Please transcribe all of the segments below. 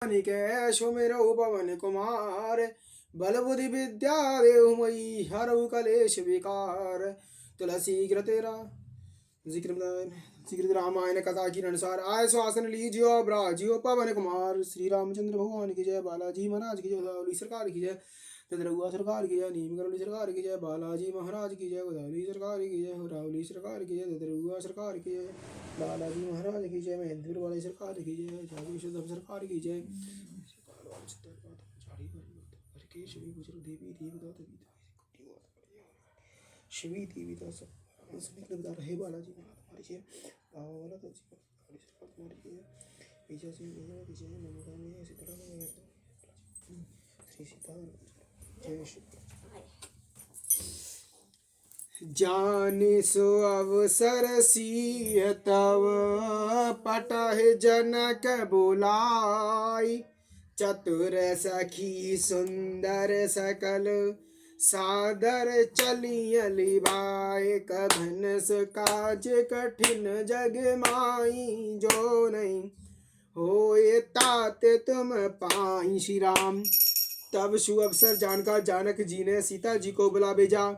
निकेशो मेरो पवन कुमार बल बुद्धि विद्या देहु मई हरऊ कलेश विकार। तुलसी तेरा जिक्र रामायण कथा की अनुसार आय श्वासन लीजियो ब्राजियो पवन कुमार। श्री रामचंद्र भगवान की जय, बालाजी महाराज की जय, गोदावरी सरकार की जय, तदरुआ सरकार की जय, नीम करोली सरकार की जय, बालाजी महाराज की जय, गोदावरी सरकार की जय, रावली सरकार की जय, तदरुआ सरकार की जय, बालाजी महाराज की जय, महेंद्र वाली सरकार की जय, जागी शुद्ध सरकार की जय। शिवी देवी तो सब बता रहे बालाजी हमारी जय, बाबा वाला तो सरकार तुम्हारी जय, विजय सिंह की जय, नमोदा में सीताराम श्री सीता जय श्री। जाने सो अवसर सिय तव पटह जनक बोलाई, चतुर सखी सुंदर सकल सादर चलियली भाई। कभन काज कठिन जग माई, जो नहीं होए तात तुम पाई। श्री राम। तब शुभ अवसर जानकर जानक जी ने सीता जी को बुला भेजा।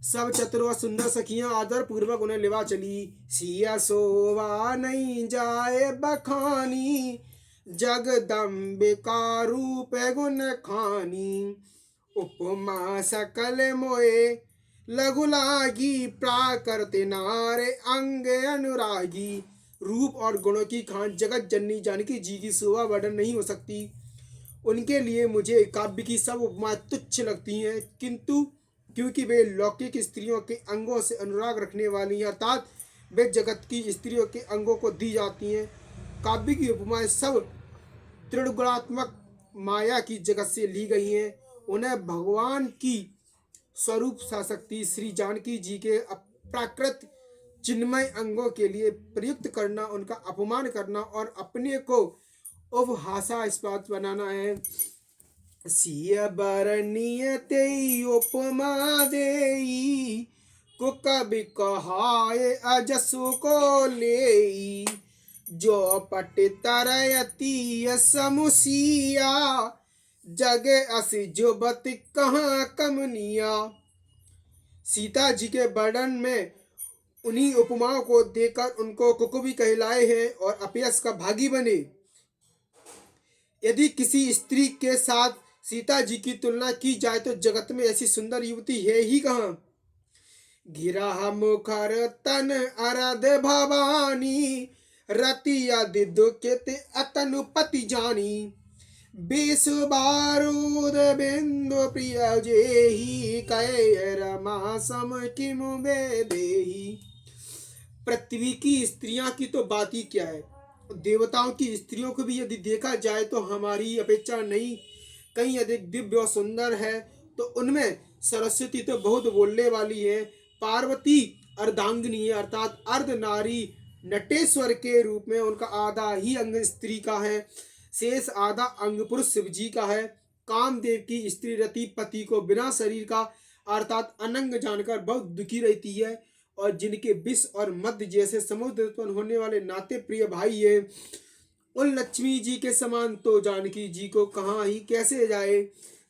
सब चतुर व सुंदर सखियां आदर पूर्वक उन्हें लेवा चली। सिया सोवा नहीं जाए बखानी, जगदम्बिका रूप गुण खानी। उपमा सकल मोए लघु लागी, प्राकृत नारे अंग अनुरागी। रूप और गुणों की खान जगत जननी जानकी जी की शोभा वर्णन नहीं हो सकती। उनके लिए मुझे काव्य की सब उपमाएं तुच्छ लगती हैं, किंतु क्योंकि वे लौकिक स्त्रियों के अंगों से अनुराग रखने वाली हैं, अर्थात वे जगत की स्त्रियों के अंगों को दी जाती हैं। काव्य की उपमाएं सब त्रिगुणात्मक माया की जगत से ली गई हैं। उन्हें भगवान की स्वरूप शक्ति श्री जानकी जी के अप्राकृत चिन्मय अंगों के लिए प्रयुक्त करना, उनका अपमान करना और अपने को उपहासास्पद बनाना है। सिय बरनीय तेई उपमा देई, को कवि कहाए अजसु को लेई। जो पट तरयती समुसिया, जगे असि जुबत कहाँ कमनिया। सीता जी के वर्णन में उन्हीं उपमाओं को देकर उनको कुकुबी कहलाए हैं और अपयश का भागी बने। यदि किसी स्त्री के साथ सीता जी की तुलना की जाए तो जगत में ऐसी सुंदर युवती है ही कहाँ। गिरा मुखर तन अरद भवानी, रतिया दुखित अतनुपति जानी। बीस बारूद बिंदु प्रिय जेही, कै रमा सम किमु बेदेही। पृथ्वी की स्त्रियां की तो बात ही क्या है, देवताओं की स्त्रियों को भी यदि देखा जाए तो हमारी अपेक्षा नहीं कहीं अधिक दिव्य और सुंदर है। तो उनमें सरस्वती तो बहुत बोलने वाली है। पार्वती अर्धांगिनी है, अर्थात अर्ध नारी नटेश्वर के रूप में उनका आधा ही अंग स्त्री का है, शेष आधा अंग पुरुष शिव जी का है। कामदेव की स्त्री रति पति को बिना शरीर का अर्थात अनंग जानकर बहुत दुखी रहती है, और जिनके विष और मध्य जैसे समुद्र उत्पन्न होने वाले नाते प्रिय भाई है। उन लक्ष्मी जी के समान तो जानकी जी को कहाँ ही कैसे जाए।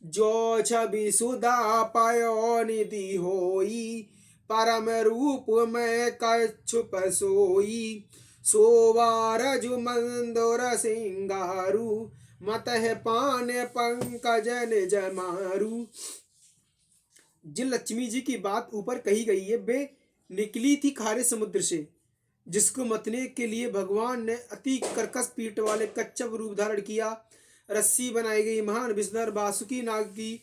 जो छवि सुधा पायो निधि होई, परम रूप में कछुप सोई। सोवा रजु मंदोर सिंगारू, मतः पान पंकज निज मारू। जिन लक्ष्मी जी की बात ऊपर कही गई है वे निकली थी खारे समुद्र से, जिसको मतने के लिए भगवान ने अति कर्कश पीठ वाले कच्छप रूप धारण किया। रस्सी बनाई गई, महान विषधर वासुकी नाग की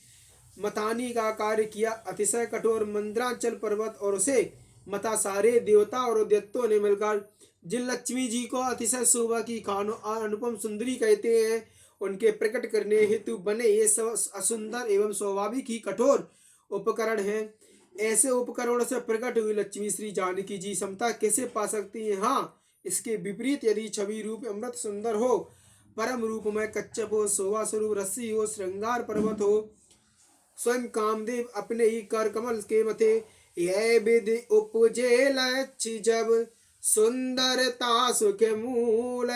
मतानी का कार्य किया। अतिशय कठोर मंद्राचल पर्वत और उसे मता सारे देवता और दैत्यों ने मिलकर जिन लक्ष्मी जी को अतिशय शोभा की खानो अनुपम सुंदरी कहते हैं, उनके प्रकट करने हेतु बने ये सब असुंदर एवं स्वाभाविक ही कठोर उपकरण हैं। ऐसे उपकरणों से प्रकट हुई लक्ष्मी श्री जानकी जी समता कैसे पा सकती है। हाँ, इसके विपरीत यदि छवि रूप अमृत सुंदर हो, परम रूप में कच्छप हो, शोभा स्वरूप रस्सी हो, श्रृंगार पर्वत हो, स्वयं कामदेव अपने ही कर कमल के मथे, यह विधि उपजे लक्ष्य जब सुंदरता सुख मूल।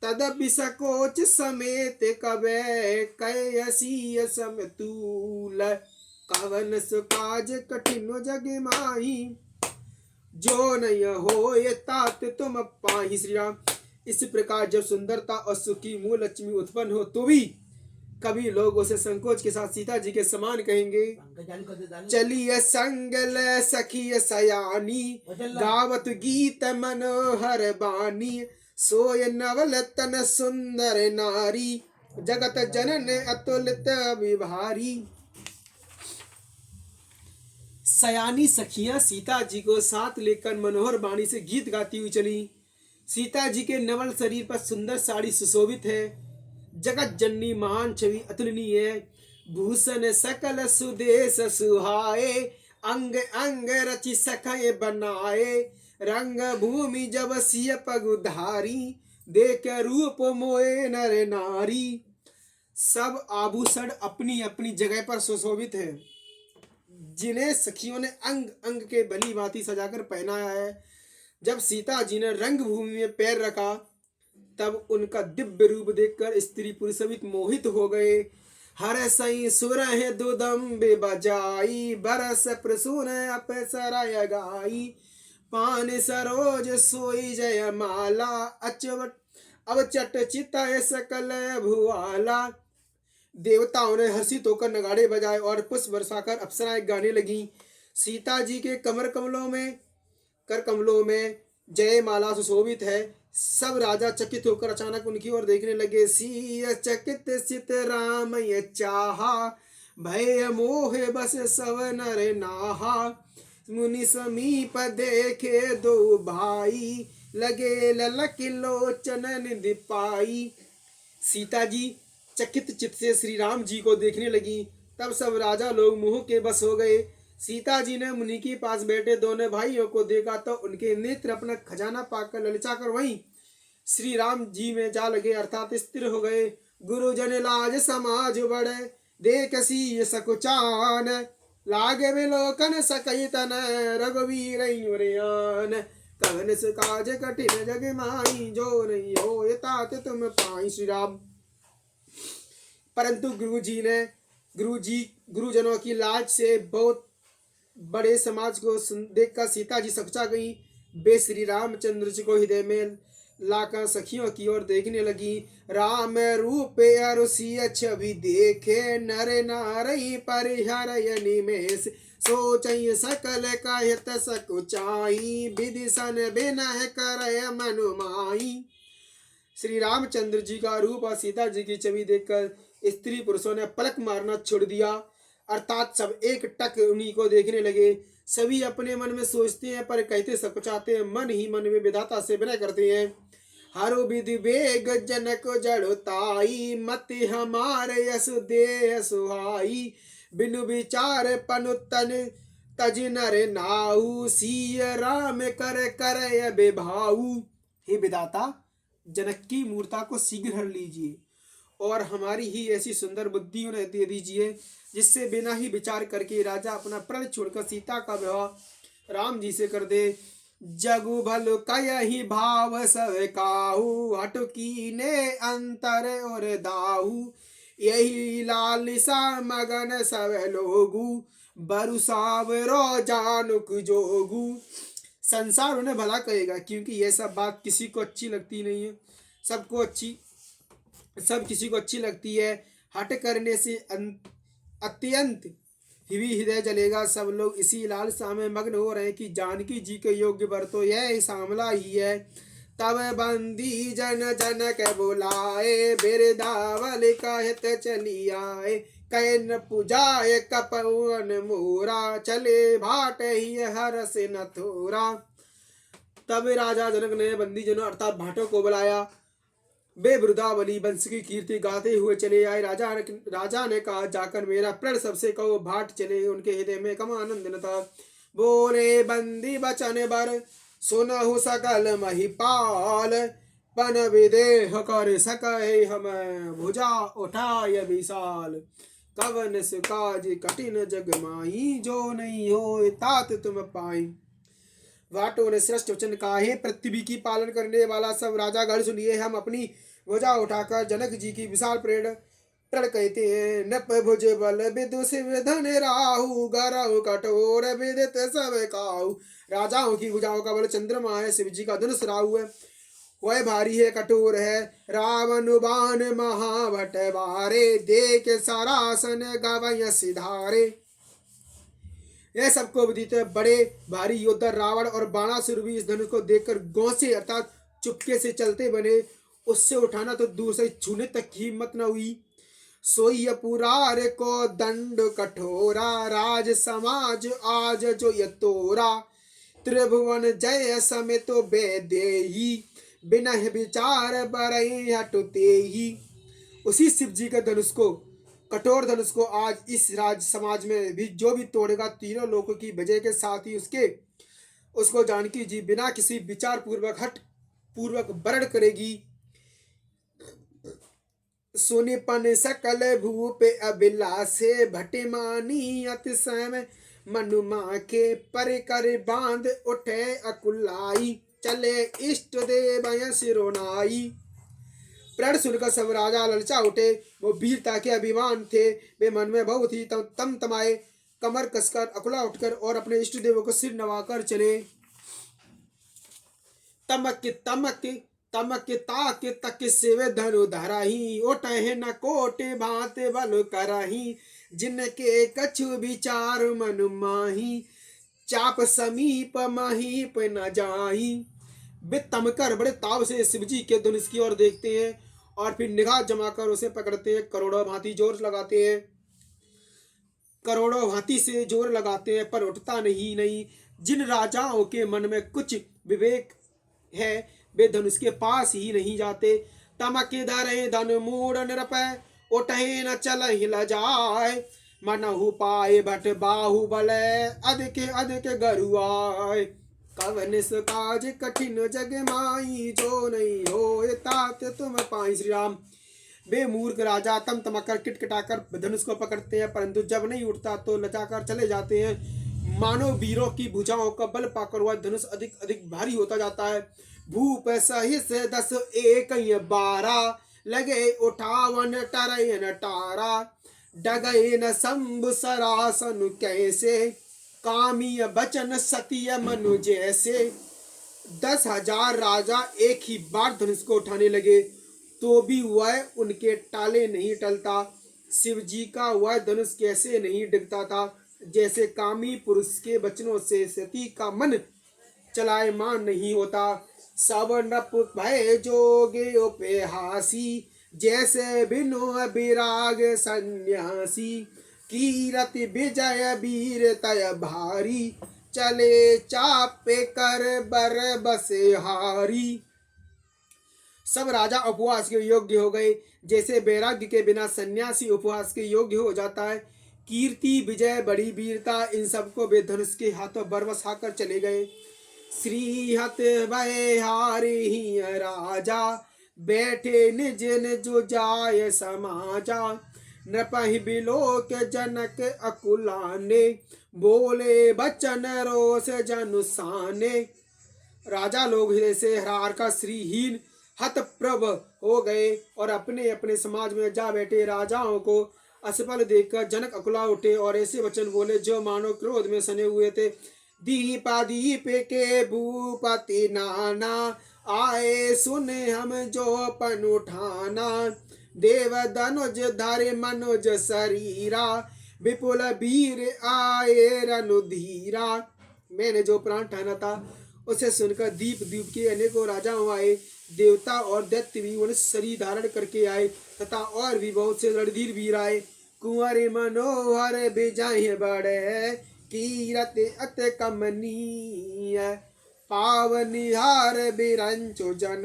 तदपि सकोच समेत कबे कैसी समतूल। कवन सुकाज कठिन जग माही, जो नहीं हो ये तात तुम पाही। श्री राम, इस प्रकार जब सुंदरता और सुखी मूल लक्ष्मी उत्पन्न हो तो भी कभी लोग उसे संकोच के साथ सीता जी के समान कहेंगे। चलिए संग ले सखी सयानी, गावत गीत मनोहर बानी। सोय नवल तन सुंदर नारी, जगत जनन अतुलित विभारी। सयानी सखियां सीता जी को साथ लेकर मनोहर बाणी से गीत गाती हुई चली। सीता जी के नवल शरीर पर सुंदर साड़ी सुशोभित है। जगत जननी महान छवि अतुलनीय है। भूषण सकल सुदेश सुहाए, अंग अंग रचि सखय बनाए। रंग भूमि जब सिय पग धारी, देख रूप मोए नर नारी। सब आभूषण अपनी अपनी जगह पर सुशोभित है, जिन्हें सखियों ने अंग अंग के भली भांति सजाकर पहनाया है। जब सीता जी ने रंग भूमि में पैर रखा तब उनका दिव्य रूप देखकर स्त्री पुरुष सभी मोहित हो गए। हर सई सुर है दुदम्बे बजाई, बरस प्रसून अपसराय गाई। पान सरोज सोई जय माला, अचवट अब चट चिता सकल भुआला। देवताओं ने हर्षित होकर नगाड़े बजाए और पुष्प बरसाकर अप्सराएं गाने लगी। सीता जी के कर कमलों में जय माला सुशोभित है। सब राजा चकित होकर अचानक उनकी ओर देखने लगे। सिय चकित सित राम ये चाहा, भय मोह बस सब नर नाहा। मुनि समीप देखे दो भाई, लगे ललक लोचन निधि पाई। सीता जी चकित चित्त से श्री राम जी को देखने लगी। तब सब राजा लोग मोह के बस हो गए। सीता जी ने मुनि के पास बैठे दोनों भाइयों को देखा तो उनके नेत्र अपना खजाना पाकर ललचाकर वहीं श्री राम जी में जा लगे, अर्थात स्थिर हो गए। गुरुजन लाज समाज बड़े, देख सी सकुचान। लागे विलोकन सकई तन, रघुवीर युरयान। कवन सुकाज कठिन जग माई, जो नहीं हो तात तुम पाई। श्री राम, परंतु गुरुजनों की लाज से बहुत बड़े समाज को देखकर सीता जी सकचा गई। वे श्री रामचंद्र जी को हृदय में लाकर सखियों की ओर देखने लगी। राम रूप अरुषि छवि देखे, नर नारई परिहरय निमेष। सोचई सकल कहत सकुचाई, विदिशन बिनह करय मनुमाई। श्री रामचंद्र जी का रूप और सीता जी की छवि देखकर स्त्री पुरुषों ने पलक मारना छोड़ दिया, अर्थात सब एक टक उन्हीं को देखने लगे। सभी अपने मन में सोचते हैं पर कहते सकुचाते हैं, मन ही मन में विधाता से विनय करते हैं। हरु विधि वेग जनक जड़ताई, मति हमारे यस देह सुहाई। बिनु विचार पनुतन तज नर नाऊ, सिय राम कर कर बेभाऊ। हे विधाता, जनक की मूर्ता को शीघ्र हर लीजिए और हमारी ही ऐसी सुंदर बुद्धि उन्हें दे दीजिए, जिससे बिना ही विचार करके राजा अपना प्रण छोड़कर सीता का विवाह राम जी से कर दे। जगु भल कयहि भाव सब काहू, हटकी ने अंतर और दाहू। यही लालिसा मगन सब लोगू, बरुसावरो जानुक जोगू। संसार उन्हें भला कहेगा, क्योंकि यह सब बात किसी को अच्छी लगती नहीं है। सब किसी को अच्छी लगती है। हट करने से अत्यंत ही हृदय जलेगा। सब लोग इसी लालसा में मग्न हो रहे कि जानकी जी के योग्य वर तो यह सांवला ही है। तब बंदी जन जनक बुलाए, बिरदावल कहत चली आए। कैन पूजाए कपवन मोरा, चले भाट ही हरस न थोरा। तब राजा जनक ने बंदी जनों अर्थात भाटों को बुलाया। वे वृद्धावली वंश की कीर्ति गाते हुए चले आए। राजा ने कहा, जाकर मेरा प्रण सबसे कहो भाट चले। उनके हृदय में कम आनंद न था। बोले बंदी बचन बर, सुनहु सकल महिपाल। पन विदेह कर सके हम, भुजा उठाय विशाल। कवन सुकाज कठिन जग माही, जो नहीं हो तात तुम पाई। वाटों ने श्रेष्ठ वचन कहा, हे पृथ्वी की पालन करने वाला सब राजागण सुनिए। हम अपनी भुजा उठाकर जनक जी की विशाल प्रण प्रण कहते हैं। नप भुज बल विदु शिव धन राहु गरहु कठोर विदित सब काहू। राजाओं की भुजाओं का बल चंद्रमा है, शिव जी का धनुष राहु है, वह भारी है कठोर है। रावण बाण महाभट बारे, देख सरासन गवय सिधारे। यह सबको विदित है, बड़े भारी योद्धा रावण और बाणासुर भी इस धनुष को देखकर गौ से अर्थात चुपके से चलते बने। उससे उठाना तो दूर से छूने तक की हिम्मत न हुई। सोई पुरार को दंड कठोरा, राज समाज आज जो ये तोरा। त्रिभुवन जय समेत बेदेही, बिना विचार बरई हटते ही। उसी शिव जी के धनुष को, कठोर धनुष को आज इस राज समाज में भी जो भी तोड़ेगा, तीनों लोगों की विजय के साथ ही उसको जानकी जी बिना किसी विचार पूर्वक हट पूर्वक वरण करेगी। सुनिपन सकल भूप अभिलाषे, भटिमानी अतिशय मनुमा के। पर कर बांध उठे अकुलाई, चले इष्ट देव सिरोनाई। प्रण सुनकर सब राजा ललचा उठे, वो वीरता के अभिमान थे, वे मन में बहुत ही तम तमाए, कमर कसकर अकुला उठकर और अपने इष्ट देवों को सिर नवाकर चले। तमक तमक तमक ताक तक शिव धनु धरही, उठे न कोटि भांत बल करही। जिनके कछु विचार मन माही, चाप समीप महीप न जाही। वे तमकर बड़े ताव से शिव जी के धनुष की ओर देखते हैं और फिर निगाह जमाकर उसे पकड़ते हैं। करोड़ों भांति जोर लगाते हैं, करोड़ों भांति से जोर लगाते हैं, पर उठता नहीं। जिन राजाओं के मन में कुछ विवेक है, वे धनुष के पास ही नहीं जाते। तमक धरे धन मूड निरपै, उठे न चल हिल जाए। मनहु पाए भट बाहुबल, अधिक अधिक गरुआय। कवन काज कठिन जग माई, जो नहीं हो तात तुम पाई। श्री राम। वे मूर्ख राजा तम तमकर किटकिटाकर धनुष को पकड़ते हैं, परंतु जब नहीं उठता तो लचाकर चले जाते हैं। मानव वीरों की भुजाओं का बल पाकर वह धनुष अधिक अधिक भारी होता जाता है। भूप सहित 10 1 12, लगे उठावन टरयन टारा। डगए न शंभु सरासन कैसे, कामीय बचन सतीय मनु जैसे। 10,000 राजा एक ही बार धनुष को उठाने लगे, तो भी वह उनके टाले नहीं टलता। शिव जी का वह धनुष कैसे नहीं डिगता था, जैसे कामी पुरुष के वचनों से सती का मन चलायमान नहीं होता। सब नप भय जोगे उपहासी, जैसे बिनु विराग सन्यासी। कीरति विजय वीर तय भारी, चले चापे कर बर बसे हारी। सब राजा उपवास के योग्य हो गए, जैसे वैराग्य के बिना सन्यासी उपवास के योग्य हो जाता है। कीर्ति विजय बड़ी वीरता, इन सबको वे धनुष के हाथों बरबस हाकर चले गए। श्री हत भय हारी राजा, बैठे निज निज जाय समाजा। नृपहि बिलोक जनक अकुलाने, बोले बचन रोष जनुसाने। राजा लोग हृदय से हार का श्रीहीन हतप्रभ हो गए और अपने अपने समाज में जा बैठे राजाओं को असफल देखकर जनक अकुला उठे और ऐसे वचन बोले जो मानो क्रोध में सने हुए थे। दीपादीप के भूपति नाना, आए सुने हम जो पन उठाना। देव धनुज धारे मनोज शरीरा, विपुल वीर आए रनुधीरा। मैंने जो प्राण ठाना था उसे सुनकर दीप द्वीप के अनेकों राजाओं आए। देवता और दैत्य भी उन शरीर धारण करके आए तथा और भी बहुत से रणधीर वीर आए। कुंवर मनोहर विजय बड़े, कीरत अत कमनीय। पावनिहार बिरंचो जन,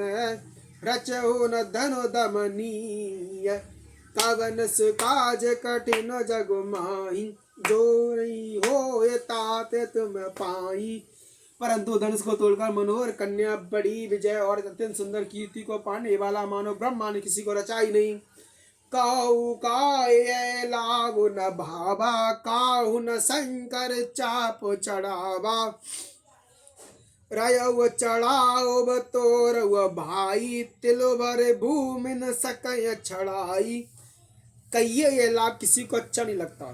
रचो न धनो दमनीय। कवन काज कठिन जग माही, जो नहीं हो तात तुम पाई। परंतु धनुष को तोड़कर मनोहर कन्या, बड़ी विजय और अत्यंत सुंदर कीर्ति को पाने वाला मानो ब्रह्मा ने किसी को रचा ही नहीं। काहू काय लाभ न भावा, काहू न शंकर चाप चढ़ावा। रयउ चढ़ाओ बतोर भाई तिलो भरे भूमि न सकय छड़ाई। कहिए ये लाभ किसी को अच्छा नहीं लगता,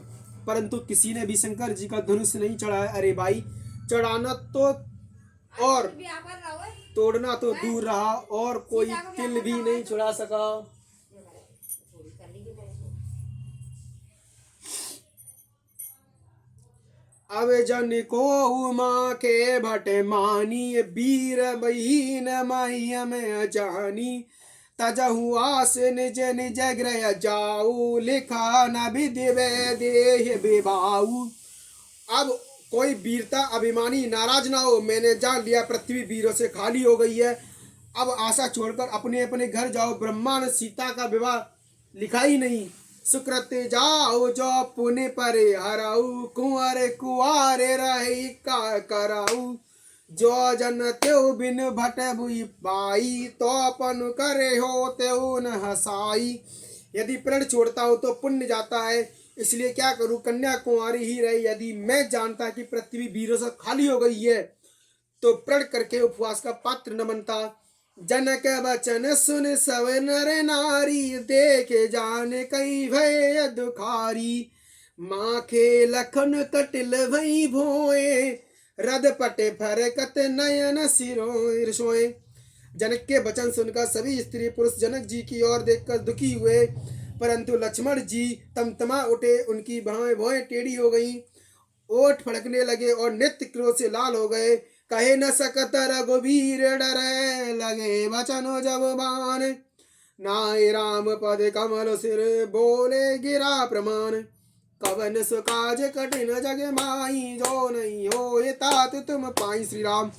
परंतु किसी ने भी शंकर जी का धनुष नहीं चढ़ाया। अरे भाई, चढ़ाना तो और तोड़ना तो दूर रहा, और कोई तिल भी नहीं छुड़ा सका। अब जन को उमा के भट मानी, वीर बहीन मैया में जानी। तजहु आस निज निज गृह जाऊ, लिखा न विधि देह विभाऊ। अब कोई वीरता अभिमानी नाराज ना हो, मैंने जान लिया पृथ्वी वीरों से खाली हो गई है। अब आशा छोड़कर अपने अपने घर जाओ, ब्रह्मा ने सीता का विवाह लिखा ही नहीं। सुकृत जाओ जो पुण्य परे हराऊ, कुंवर कुआरे रही का कराऊ। जो जन त्यो बिन भट बुई पाई, तो अपन करे हो त्यो न हसाई। यदि प्रण छोड़ता हूँ तो पुण्य जाता है, इसलिए क्या करूं, कन्या कुंवारी ही रही। यदि मैं जानता कि पृथ्वी वीरों से खाली हो गई है तो प्रण करके उपवास का पात्र न बनता। जनक वचन सुन सब नर नारी, देखे जाने कई भय दुखारी। माखे लखन कटिल भई भोए, रद पटे फरकत नयन सिरोए। जनक के वचन सुनकर सभी स्त्री पुरुष जनक जी की ओर देखकर दुखी हुए, परंतु लक्ष्मण जी तमतमा उठे। उनकी भौएं भौएं टेढ़ी हो गईं, ओठ फड़कने लगे और नेत्र क्रोध से लाल हो गए। कहे न सकत रघुवीर डरे, लगे वचन जब बान। नाय राम पद कमल सिर, बोले गिरा प्रमाण। कवन सुकाज कठिन जग माई, जो नहीं हो तात तुम पाई। श्री राम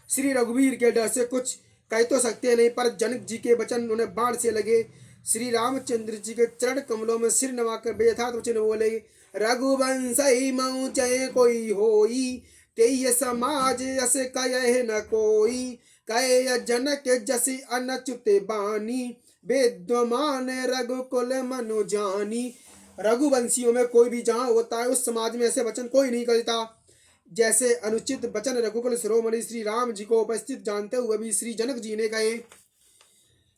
श्री रघुवीर के डर से कुछ कह तो सकते नहीं, पर जनक जी के वचन उन्हें बाण से लगे। श्री रामचंद्र जी के चरण कमलों में सिर नवाकर बेयथार्थ वचन बोले, रघुवंशई मऊ चय कोई होई, तेय समाज यस कह न कोई। कह जनक जसी अनच्युत बानी, विद्यमान रघुकुल मनु जानी। रघुवंशियों में कोई भी जहाँ होता है, उस समाज में ऐसे वचन कोई नहीं करता जैसे अनुचित वचन रघुकुल शिरोमणि श्री राम जी को उपस्थित जानते हुए भी श्री जनक जी ने कहे।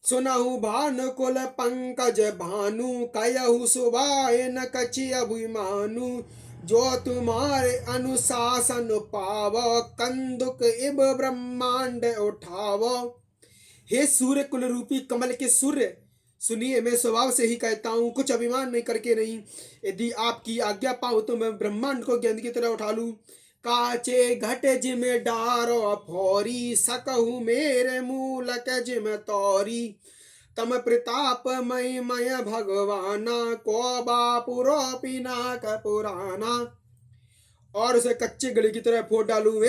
सुनहु भानुकुल पंकज भानु, कयहु सुबाए न कछि अभिमानु। जो तुम्हारे अनुशासन पाव, कंदुक इब ब्रह्मांड उठाव। हे सूर्य कुल रूपी कमल के सूर्य, सुनिए, मैं स्वभाव से ही कहता हूँ, कुछ अभिमान नहीं करके नहीं। यदि आपकी आज्ञा पाऊँ तो मैं ब्रह्मांड को गेंद की तरह उठा लूँ। काचे घट जिम डारो फोरी, सकहु मेरे मूलक जिम तौरी। तम प्रताप मय मय भगवाना, को बापुरो पिनाक पुराना। और उसे कच्चे गले की तरह फोड़ डालूं।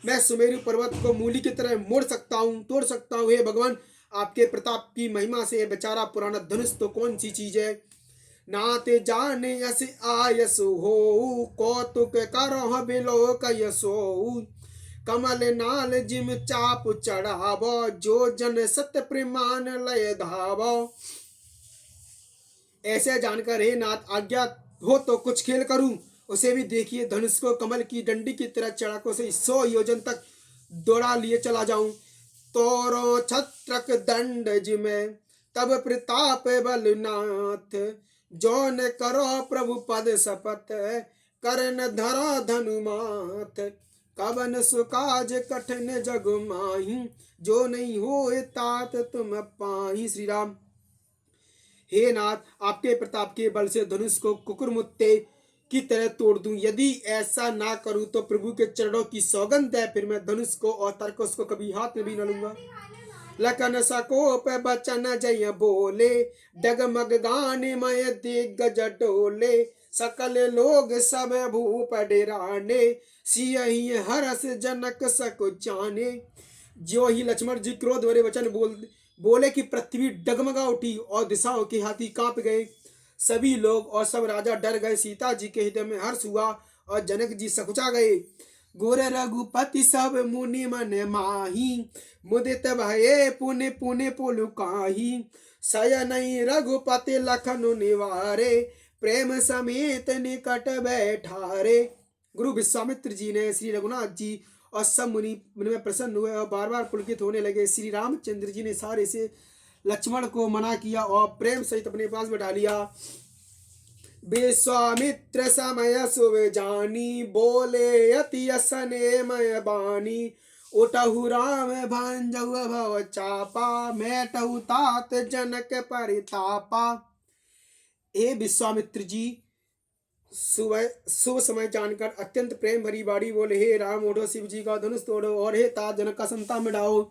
मैं सुमेरु पर्वत को मूली की तरह मोड़ सकता हूँ, तोड़ सकता हूँ। हे भगवान, आपके प्रताप की महिमा से बेचारा पुराना धनुष तो कौन सी चीज है। नाते जाने यस आयसु हो, कौतुक करो बिलो कयसो। कमल नाल जिम चाप चढ़ाव, जो जन सत्य प्रमाण लय धाव। ऐसे जानकर हे नाथ, आज्ञा हो तो कुछ खेल करूं। उसे भी देखिए, धनुष को कमल की डंडी की तरह चढ़ाकों से 100 योजन तक दौड़ा लिए चला जाऊं। तोरो छत्रक दंड जिमे, तब प्रताप बलनाथ। जो न करो प्रभु पद शपथ, करन धरो धनुमाथ। कवन सुकाज कठिन जग माही, जो नहीं हो तात तुम पाही। श्री राम, हे नाथ, आपके प्रताप के बल से धनुष को कुकुरमुत्ते की तरह तोड़ दूं। यदि ऐसा ना करूं तो प्रभु के चरणों की सौगंध है, फिर मैं धनुष को और तरकस को कभी हाथ में भी न लूंगा। लखन सकोप बचन जय बोले, डगमग गाने मय दिग्गज डोले। सकल लोग सब भूप डेराने, सियहि हरस जनक सकु जाने। ज्यों ही लक्ष्मण जी क्रोध भरे वचन बोले कि पृथ्वी डगमगा उठी और दिशाओं के हाथी कांप गए। सभी लोग और सब राजा डर गए। सीता जी के हृदय में हर्ष हुआ और जनक जी सकुचा गए। गोर रघुपति सब मुनि मन माही, मुदित भये पुनि पुनि पुलुकाही। शयन रघुपति लखन निवारे, प्रेम समेत निकट बैठारे। गुरु विश्वामित्र जी ने श्री रघुनाथ जी और सब मुनि मन में प्रसन्न हुए और बार बार पुलकित होने लगे। श्री रामचंद्र जी ने सारे से लक्ष्मण को मना किया और प्रेम सहित अपने पास बैठा लिया। विश्वामित्र समय सुव जानी, बोले अति असने मय बानी। उठहु राम भांजऊ भव चापा, मैटहु तात जनक परितापा। हे विश्वामित्र जी, सुबह शुभ समय जानकर अत्यंत प्रेम भरी बाड़ी बोले, हे राम उठो शिव जी का धनुष तोड़ो और हे तात जनक का संता मिटाओ।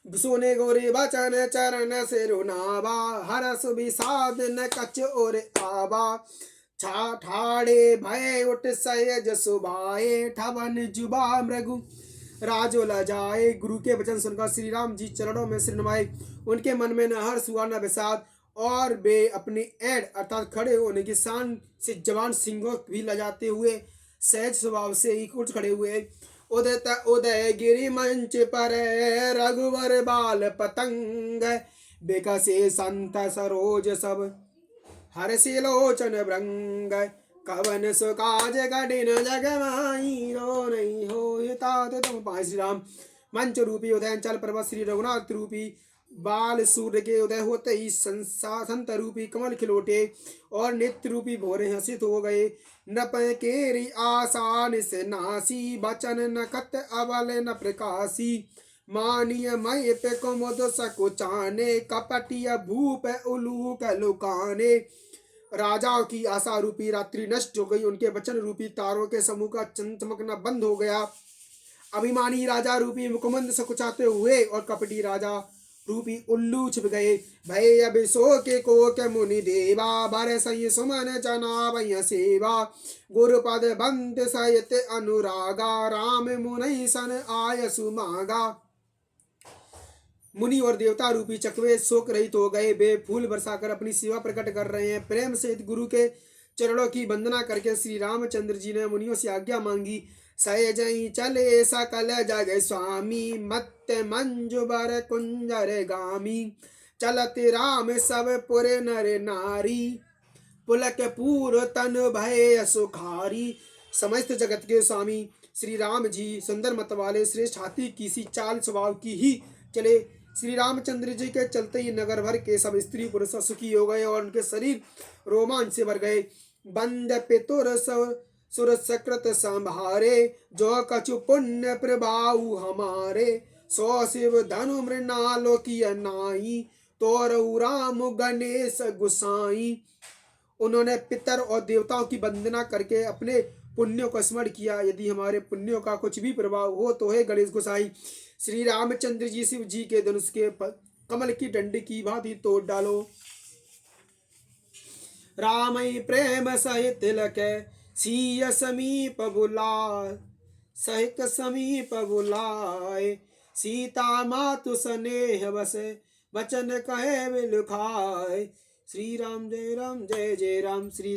सुने गोरे बचन चरण से रुनावा, हरस विषाद न कच और आवा। ठाड़े भय उठ सहज सुभाए, ठवन जुबा मृगु राजो लजाए। गुरु के वचन सुनकर श्री राम जी चरणों में सिर नवाए। उनके मन में न हर्ष हुआ न विषाद, और वे अपने ऐड अर्थात खड़े होने की शान से जवान सिंहों भी लजाते हुए सहज स्वभाव से ही उठ खड़े हुए। उदित उदय गिरि मंच पर, रघुवर बाल पतंग। बिकसे संत सरोज सब, हर्षि लोचन भृंग। कवन सुकाज कठिन जग माही, रो नहीं हो तात तुम पाहि। श्री राम मंच रूपी उदयंचल पर्वत श्री रघुनाथ रूपी बाल सूर्य के उदय होते ही संत रूपी कमल खिलोटे और नित्य रूपी भोरे हसित हो गए। नप केरी आसान से नासी, बचन न कत अबल न प्रकाशी। मानिय मय पे कुमुद सकुचाने, कपटिय भूप उलूक लुकाने। राजाओं की आशा रूपी रात्रि नष्ट हो गई, उनके वचन रूपी तारों के समूह का चमकना बंद हो गया। अभिमानी राजा रूपी मुकुमंद सकुचाते हुए और कपटी राजा रूपी उल्लू छिप गए। भय अभिशो के को के मुनि देवा, बर सही सुमन जनाब सेवा। गुरुपद बंद सहित अनुरागा, राम मुनि सन आय सुमागा। मुनि और देवता रूपी चकवे शोक रहित हो गए। वे फूल बरसाकर अपनी सेवा प्रकट कर रहे हैं। प्रेम सहित गुरु के चरणों की वंदना करके श्री रामचंद्र जी ने मुनियों से आज्ञा मांगी। सहजई चले सकल जग स्वामी, मत मंजु बर कुंजर गामी। चलत राम सब पुर नर नारी, पुलक पूर तन भय सुखारी। समस्त जगत के स्वामी श्री राम जी सुंदर मत वाले श्रेष्ठ हाथी की सी चाल स्वभाव की ही चले। श्री रामचंद्र जी के चलते ही नगर भर के सब स्त्री पुरुष सुखी हो गए और उनके शरीर रोमांच से भर गए। बंद पितुर सुर सकृत संभारे, जो कछु पुण्य प्रभाव हमारे। सो शिव धनु मृणालो की नाई, तोरऊ राम गणेश गुसाई। उन्होंने पितर और देवताओं की वंदना करके अपने पुण्यों को स्मरण किया। यदि हमारे पुण्यों का कुछ भी प्रभाव हो तो हे गणेश गोसाई, श्री रामचंद्र जी शिव जी के धनुष के कमल की डंडी की भांति तोड़ डालो। रामई प्रेम सहित तिलक, सीय समीप बुलाए। सहित समीप बुलाए, सीता मातु स्नेह बस, वचन कहे विलुखाए। श्री राम जय राम जय जय राम। श्री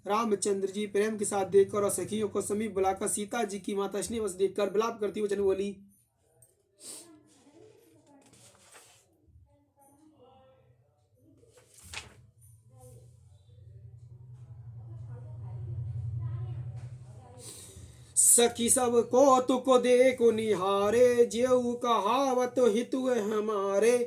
रामचंद्र जी प्रेम के साथ देखकर और सखियों को समीप बुलाकर सीता जी की माता स्नेह देखकर विलाप करती वचन बोली। सखी सब कौतुक देखो निहारे, जेऊ कहावत हितु हमारे।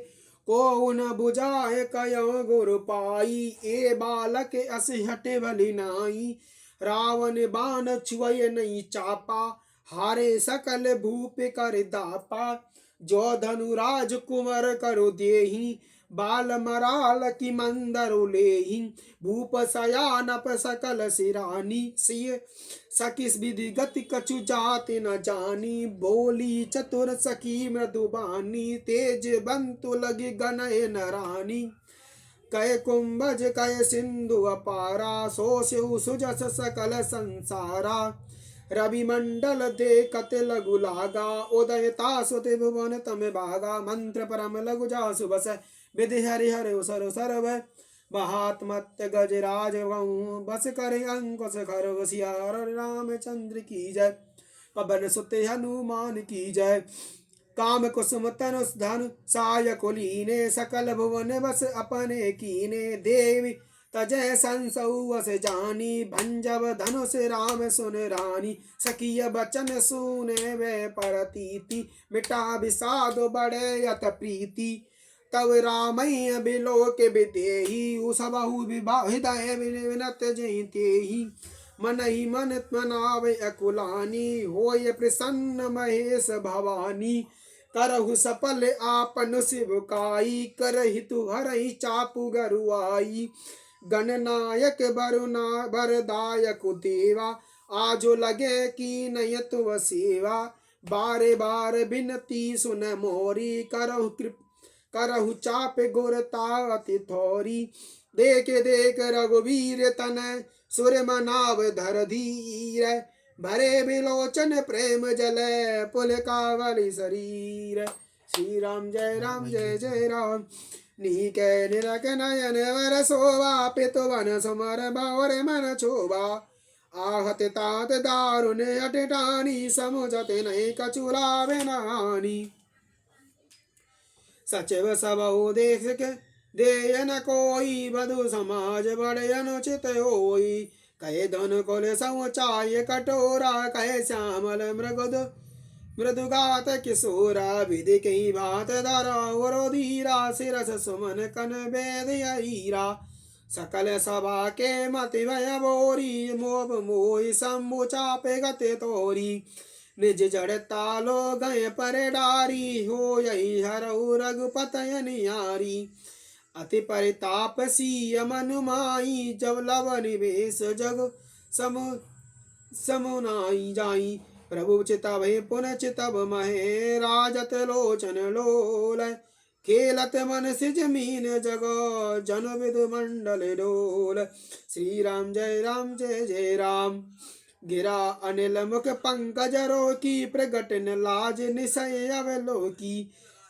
को न बुझाए कयो गुरु पाई, ए बालक अस हटे भली नाई। रावण बाण छुअय नहीं चापा, हारे सकल भूप कर दापा। जो धनुराज कुंवर करो देही, बाल मराल की मंदरु लेही। भूप सयानप सकल सिरानी, सिय सकिस विधि गति कछु जाति न जानी। बोली चतुर सखी मृदुबानी, तेज बंतु लगी गनय नरानी। कय कुंभज कय सिंधु अपारा, सो शिव सुजस सकल संसारा। रवि मंडल देखत लघु लागा, उदय तासुत भुवन तम भागा। मंत्र परम लघु जासु बस, विधि हरिहर उसर सर्व। महात्मत गजराज बस करे अंकुश खर। सियार रामचंद्र की जय, पवन सुत हनुमान की जय। काम कुसुम तनु धनु साय कुलीने, सकल भुवन बस अपने कीने। देवी तजय संसौ से जानी भंजब धनुष राम सुन रानी सखिय बचन सुने वे परतीति मिटा विषाद बड़े यत प्रीति तव रामय बिलोक बितेहि उसबहु विवाह हृदय विनत जयतेहि मन ही मन मनावे अकुलानी होय प्रसन्न महेश भवानी करहु सफल आपन शिवकाई करहितु हरहि चापु गरुआई गणनायक बरुना बरदायक देवा आजो लगे की नयत सेवा बारे बार बिनती सुन मोरी करहु चाप गुरता अति थोरी देख देख रघुवीर तन सुर मनाव धर धीर भरे बिलोचन प्रेम जल पुल कावली शरीर। श्री राम जय जय राम नीके निरक नयन वर शोभा पितु वन सुमर बावर मन शोभा आहत तात दारुण अटटानी समुझत नहीं कचुला बेनानी सचिव सबहु देख के देय न कोई बधु समाज बड़े अनुचित होई कहे धन कुल समुचाय कटोरा कहे श्यामल मृदुगात किशोरा विधि कई बात धरा धीरा सिरस सुमन कन वेद हीरा सकल सभा के मति भय बोरी मोह मोहि शंभु चापे गते तोरी निज जड़ तालो गए पर डारी हो यही हरऊ रघुपत नियारी अति परिताप सी मनुमाई जब लव निवेश जग समुनाई जाई प्रभु चितव पुन चितव महे राजत लोचन लोल खेलत मन से जमीन जग जन विदु मंडल डोल। श्री राम जय जय राम गिरा अनिल मुख पंकज रोकी प्रगट न लाज निशय अवलोकी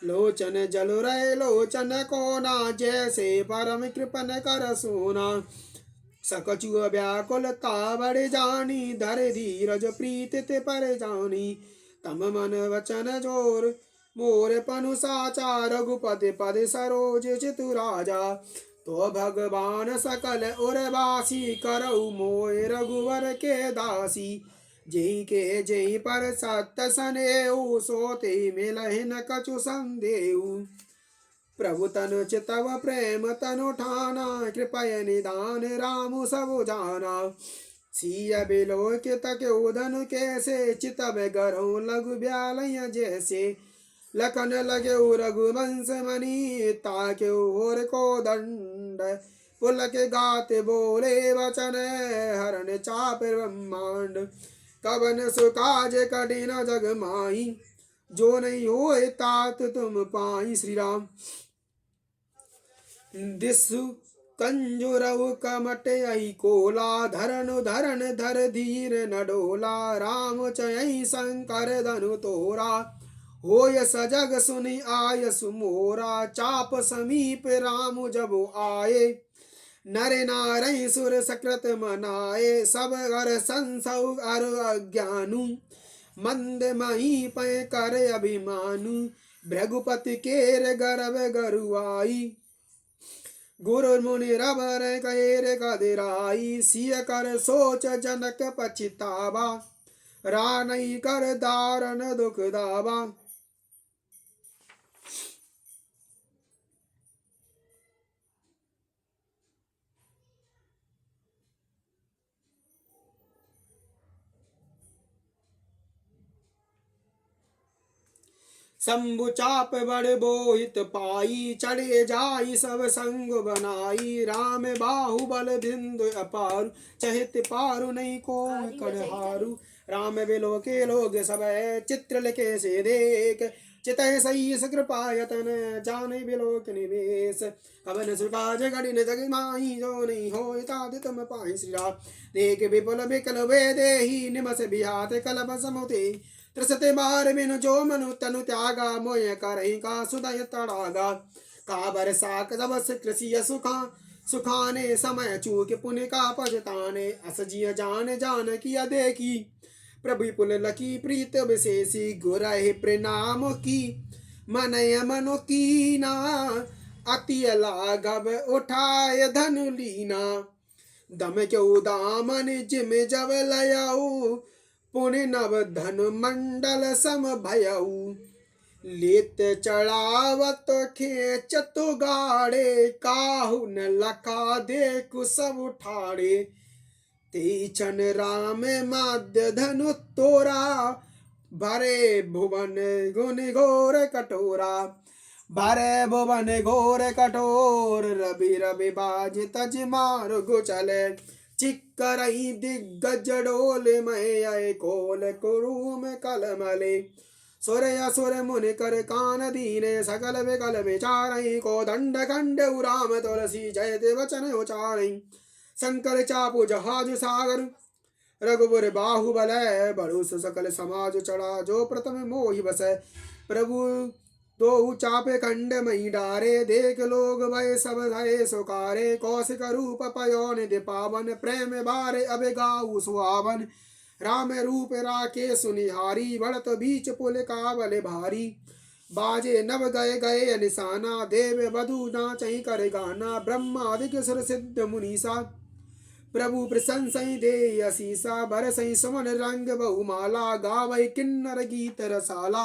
लोचन जल रहे लोचन कोना जैसे परम कृपन कर सोना सकचु व्याकुलता बड़ जानी धर धीरज प्रीत ते पर जानी तम मन वचन जोर मोर पनु साचा रघुपति पद सरोज चितु राजा तो भगवान सकल उर्वासी करऊ मोय रघुवर के दासी जही के जही पर सत्य सनेऊ सोते मिलहि न कछु संदेऊ प्रभु तनु चितव प्रेम तनु ठाना कृपय निदान रामु सब जाना सिय बिलोकित के उदन कैसे चितव गरौ लघु ब्यालय जैसे लखन लगे रघुवंश मणि ताके होर को दंड पुल के गाते बोले वचन हरण चाप ब्रह्मांड कवन सुकाज कठिन जग माही जो नहीं होए तात तुम पाई। श्री राम दिसु कंजुरव कमट आई कोला धरनु धरन धर धीर न डोला राम चय शंकर धनु तोरा होय सजग सुनि आय सुमोरा चाप समीप राम जब आए नर नारय सुर सकृत मनाए सब घर संसौ अर अज्ञानु मंद मही पय कर अभिमानु भृगुपति केर गर्भ गरुआई गुरु मुनि रबर कहेर कदिराई सिय कर सोच जनक पछितावा रानई कर दारन दुख दावा। शंभु चाप बड़ बोहित पाई चढ़े जाई सब संग बनाई राम बाहुबल बिंदु अपारु चहित पारु नहीं को कड़हारु राम बिलो के लोग सब चित्र लिखे से देख चितय सही कृपायतन जाने बिलोक निवेश कवन सुकाज गढ़ जग माही जो नहीं हो ताद तुम पाहि। श्री राम देख विपुल विकल वे देही निमस बिहाते कलब समुते त्रसते बार बिनु जो मनु तनु त्यागा मोय करहि का सुदय तड़ागा काबर साक सबस कृषि सुखा सुखाने समय चूक पुण्य का पजताने असजिय जान जान किया देखी प्रभु पुल लकी प्रीत विशेषी गुरहि प्रणाम की मनय मनो की ना अति लाघव उठाय धनु लीना दम क्यों दामन जिम जब लयऊ पुण्य नव धन मंडल सम भयऊ लेत चढ़ावत खेच तो गाड़े काहू न लखा देखु सब उठाड़े तीक्षण राम माध्य धनु तोरा भरे भुवन गुण घोर कटोरा भरे भुवन घोर कठोर रवि रवि बाज तज मार गुचले चिक्करई दिग्गज डोल मय कोल कुरुम कलमले सुर असुर मुनि कर कान दीने सकल विकल विचारई को दंड खंड उराम तुलसी जयते वचन उचारई शंकर चापु जहाज सागर रघुबर बाहुबल बड़ु सकल समाज चढ़ा जो प्रथम मोहि बस प्रभु दो चापे खंड मई डारे देख लोग भय सब धरे सुकारे कौशिक रूप पयो निधि पावन प्रेम बारे अब गाऊ सुहावन राम रूप राके सुनिहारी बढ़त बीच पुल काबल भारी बाजे नव गए गए निशाना देव वधु नाचई कर गाना ब्रह्मादिक सुर सिद्ध मुनीसा प्रभु प्रशंसई दे असीसा बरसई सुमन रंग बहुमाला गावई किन्नर गीत रसाला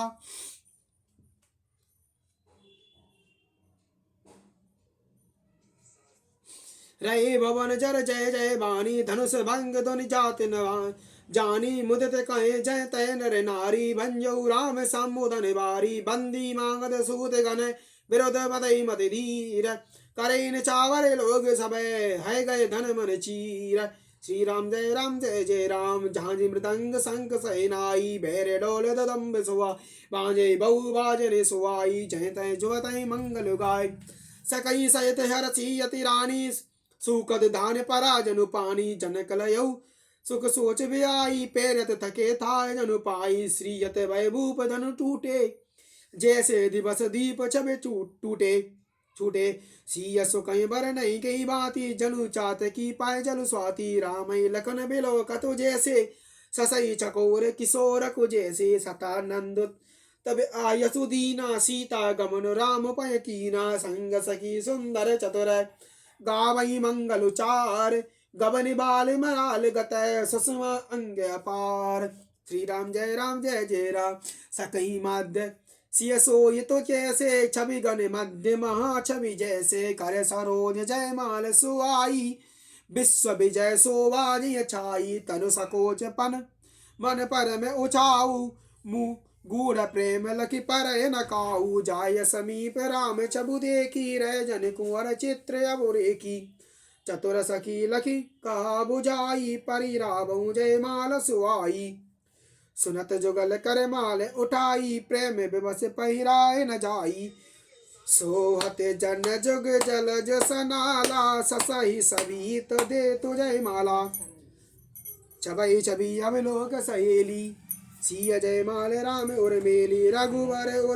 रहे भवन जर जय जय बानी धनुष भंग ध्वनि जात न जानी मुदित कहे जय तय नर नारी भंजऊ राम समुदन बारी बंदी मांगत सूत गण विरोध बदई मत धीर करेन चावर लोग सब है गए धन मन चीर श्री राम जय जय राम झांझी मृदंग शंख सहनाई भैरे डोल ददम्ब सुआ बाजे बहु बाजने सुआई जय तय जुवतई मंगल गाय सकई सहित हरसी यति रानी सुकद धान परा जनु पानी जनक लयऊ सुख सोच व्याई पेरत थके था जनु पाई श्रीयत वैभूप धनु टूटे जैसे दिवस दीप छबे टूटे छूटे सिय सुकई बर नहीं कई बाती जनु चात की पाए जलु स्वाति रामई लखन बिलो कतु जैसे ससई चकोर किशोर को जैसे सतानंद तब आयसु दीना सीता गमन राम पय कीना संग सखी सुंदर चतुर गावई मंगलुचार गबन बाल मराल गतय सुषमा अंग अपार श्री राम जय जय सकई माध्य सिय सोय तो जैसे छवि गण मध्य महा छवि जैसे कर सरोज जय माल सुआई विश्व विजय सोवाजी छाई तनु सकोच पन मन पर में उछाऊ मुँह गूढ़ प्रेम लखी पर न काऊ जाय समीप राम चबु देखी रह जन कुंवर चित्र अबुरे की चतुर सखी लखी कहा बुझाई परी रावऊ जय माल सुआई सुनत जुगल कर माल उठाई प्रेम विवश पहिराए न जाई सोहत जन जुग जलज सनाला ससही सवीत दे तुझे माला छबई छवि अवलोक सहेली सिय जय माल राम उर्मेली रघुवर उर